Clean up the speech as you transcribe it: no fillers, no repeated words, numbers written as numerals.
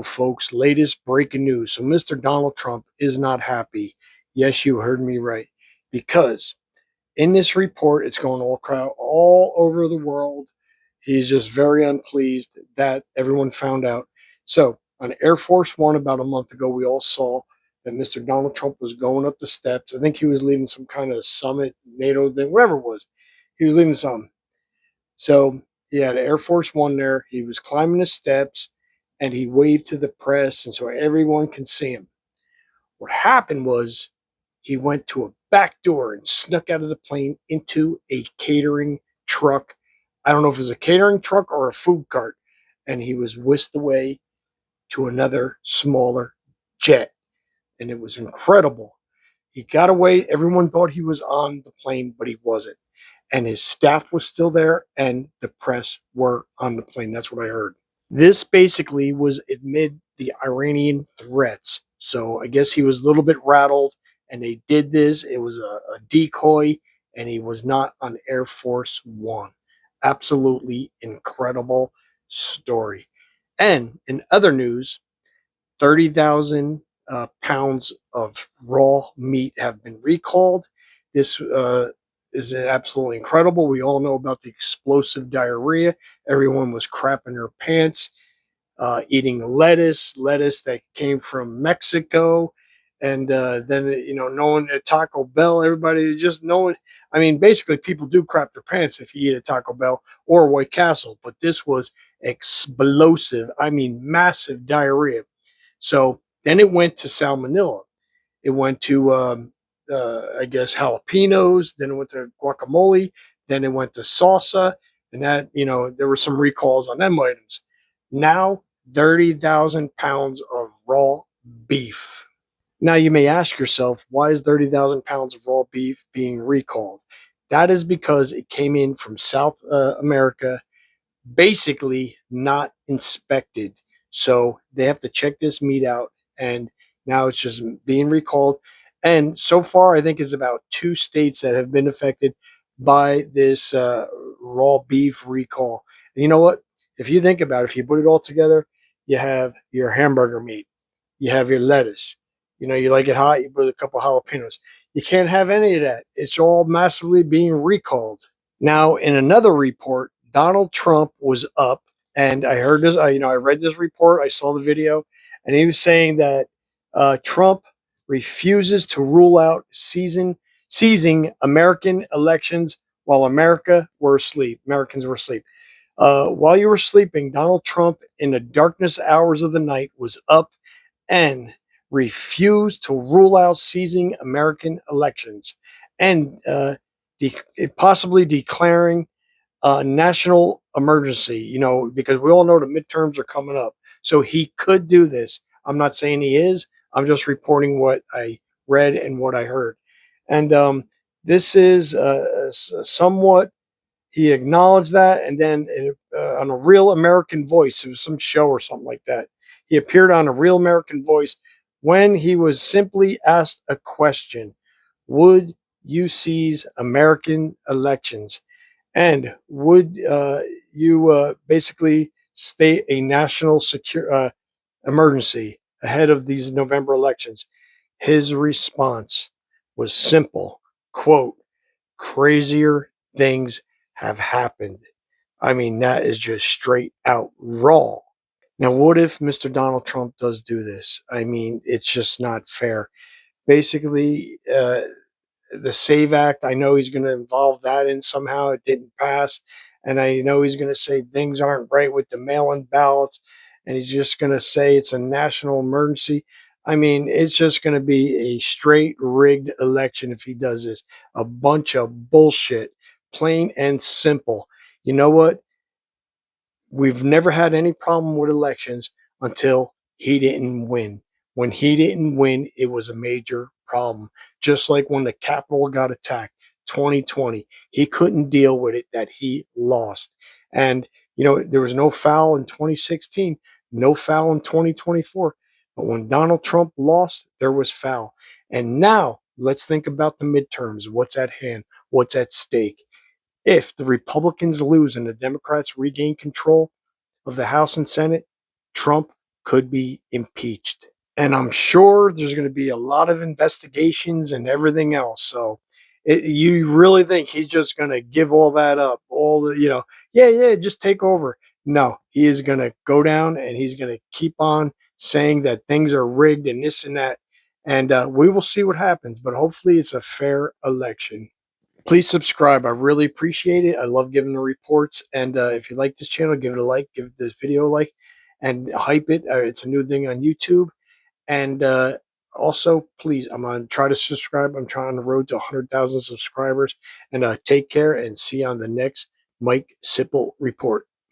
Folks, latest breaking news. So, Mr. Donald Trump is not happy. Yes, you heard me right. Because in this report, it's going all over the world. He's just very unpleased that everyone found out. So, on Air Force One about a month ago, we all saw that Mr. Donald Trump was going up the steps. I think he was leaving some kind of summit, NATO thing, whatever it was. He was leaving something. So he had Air Force One there. He was climbing the steps and he waved to the press, and so everyone can see him. What happened was he went to a back door and snuck out of the plane into a catering truck. I don't know if it was a catering truck or a food cart, and he was whisked away to another smaller jet. And it was incredible. He got away. Everyone thought he was on the plane, but he wasn't, and his staff was still there and the press were on the plane. That's what I heard. This basically was amid the Iranian threats. So I guess he was a little bit rattled and they did this. It was a decoy and he was not on Air Force One. Absolutely incredible story. And in other news, 30,000 pounds of raw meat have been recalled. This is absolutely incredible. We all know about the explosive diarrhea. Everyone was crapping their pants, eating lettuce that came from Mexico. And then, knowing at Taco Bell, everybody just knowing. I mean, basically, people do crap their pants if you eat at Taco Bell or White Castle, but this was explosive. I mean, massive diarrhea. So then it went to salmonella. It went to, I guess, jalapenos. Then it went to guacamole. Then it went to salsa. And that, there were some recalls on them items. Now, 30,000 pounds of raw beef. Now, you may ask yourself, why is 30,000 pounds of raw beef being recalled? That is because it came in from South America, basically not inspected. So they have to check this meat out, and now it's just being recalled. And so far, I think it's about two states that have been affected by this raw beef recall. And you know what? If you think about it, if you put it all together, you have your hamburger meat, you have your lettuce. You like it hot, you put a couple jalapenos. You can't have any of that. It's all massively being recalled. Now, in another report, Donald Trump was up, and I heard this. I read this report. I saw the video, and he was saying that Trump refuses to rule out seizing American elections while Americans were asleep. While you were sleeping, Donald Trump, in the darkness hours of the night, was up and refused to rule out seizing American elections and possibly declaring a national emergency, because we all know the midterms are coming up. So he could do this. I'm not saying he is. I'm just reporting what I read and what I heard. And this is somewhat, he acknowledged that. And then on a Real American Voice, it was some show or something like that. He appeared on a Real American Voice when he was simply asked a question: would you seize American elections? And would you basically state a national emergency ahead of these November elections? His response was simple, quote, crazier things have happened. I mean, that is just straight out raw. Now, what if Mr. Donald Trump does do this? I mean, it's just not fair. Basically, the SAVE Act, I know he's going to involve that in somehow. It didn't pass. And I know he's going to say things aren't right with the mail in ballots. And he's just going to say it's a national emergency. I mean, it's just going to be a straight rigged election if he does this. A bunch of bullshit, plain and simple. You know what? We've never had any problem with elections until he didn't win. When he didn't win, it was a major problem. Just like when the Capitol got attacked, 2020, he couldn't deal with it that he lost. And, there was no foul in 2016, no foul in 2024. But when Donald Trump lost, there was foul. And now let's think about the midterms. What's at hand? What's at stake? If the Republicans lose and the Democrats regain control of the House and Senate, Trump could be impeached. And I'm sure there's going to be a lot of investigations and everything else. So you really think he's just going to give all that up? All the, yeah, yeah, just take over. No, he is going to go down and he's going to keep on saying that things are rigged and this and that. And we will see what happens, but hopefully it's a fair election. Please subscribe. I really appreciate it. I love giving the reports. And if you like this channel, give it a like, give this video a like, and hype it. It's a new thing on YouTube. And also, please, I'm going to try to subscribe. I'm trying on the road to 100,000 subscribers. And take care and see you on the next Mike Sipple report.